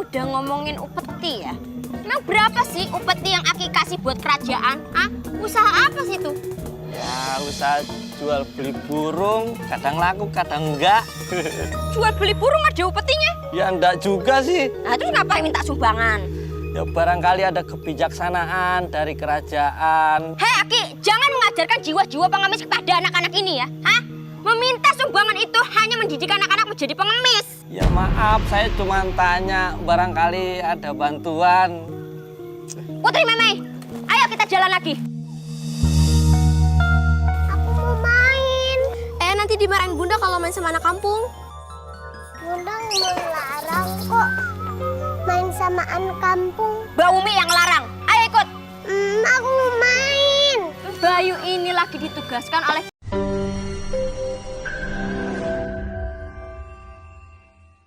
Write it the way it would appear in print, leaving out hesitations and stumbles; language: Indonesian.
udah ngomongin upeti ya. Emang berapa sih upeti yang Aki kasih buat kerajaan? Ah, usaha apa sih itu? Ya, usaha jual beli burung, kadang laku, kadang enggak. Jual beli burung ada upetinya? Ya enggak juga sih. Nah, terus ngapain minta sumbangan? Ya barangkali ada kebijaksanaan dari kerajaan. Hei Aki, jangan mengajarkan jiwa-jiwa pengemis kepada anak-anak ini ya. Hah? Meminta sumbangan itu hanya mendidik anak-anak menjadi pengemis. Ya maaf, saya cuma tanya, barangkali ada bantuan. Putri Memei, ayo kita jalan lagi. Aku mau main. Nanti dimarahin Bunda kalau main sama anak kampung. Bunda melarang kok main sama anak kampung. Mbak Umi yang larang. Ayo ikut. Aku mau main. Bayu ini lagi ditugaskan oleh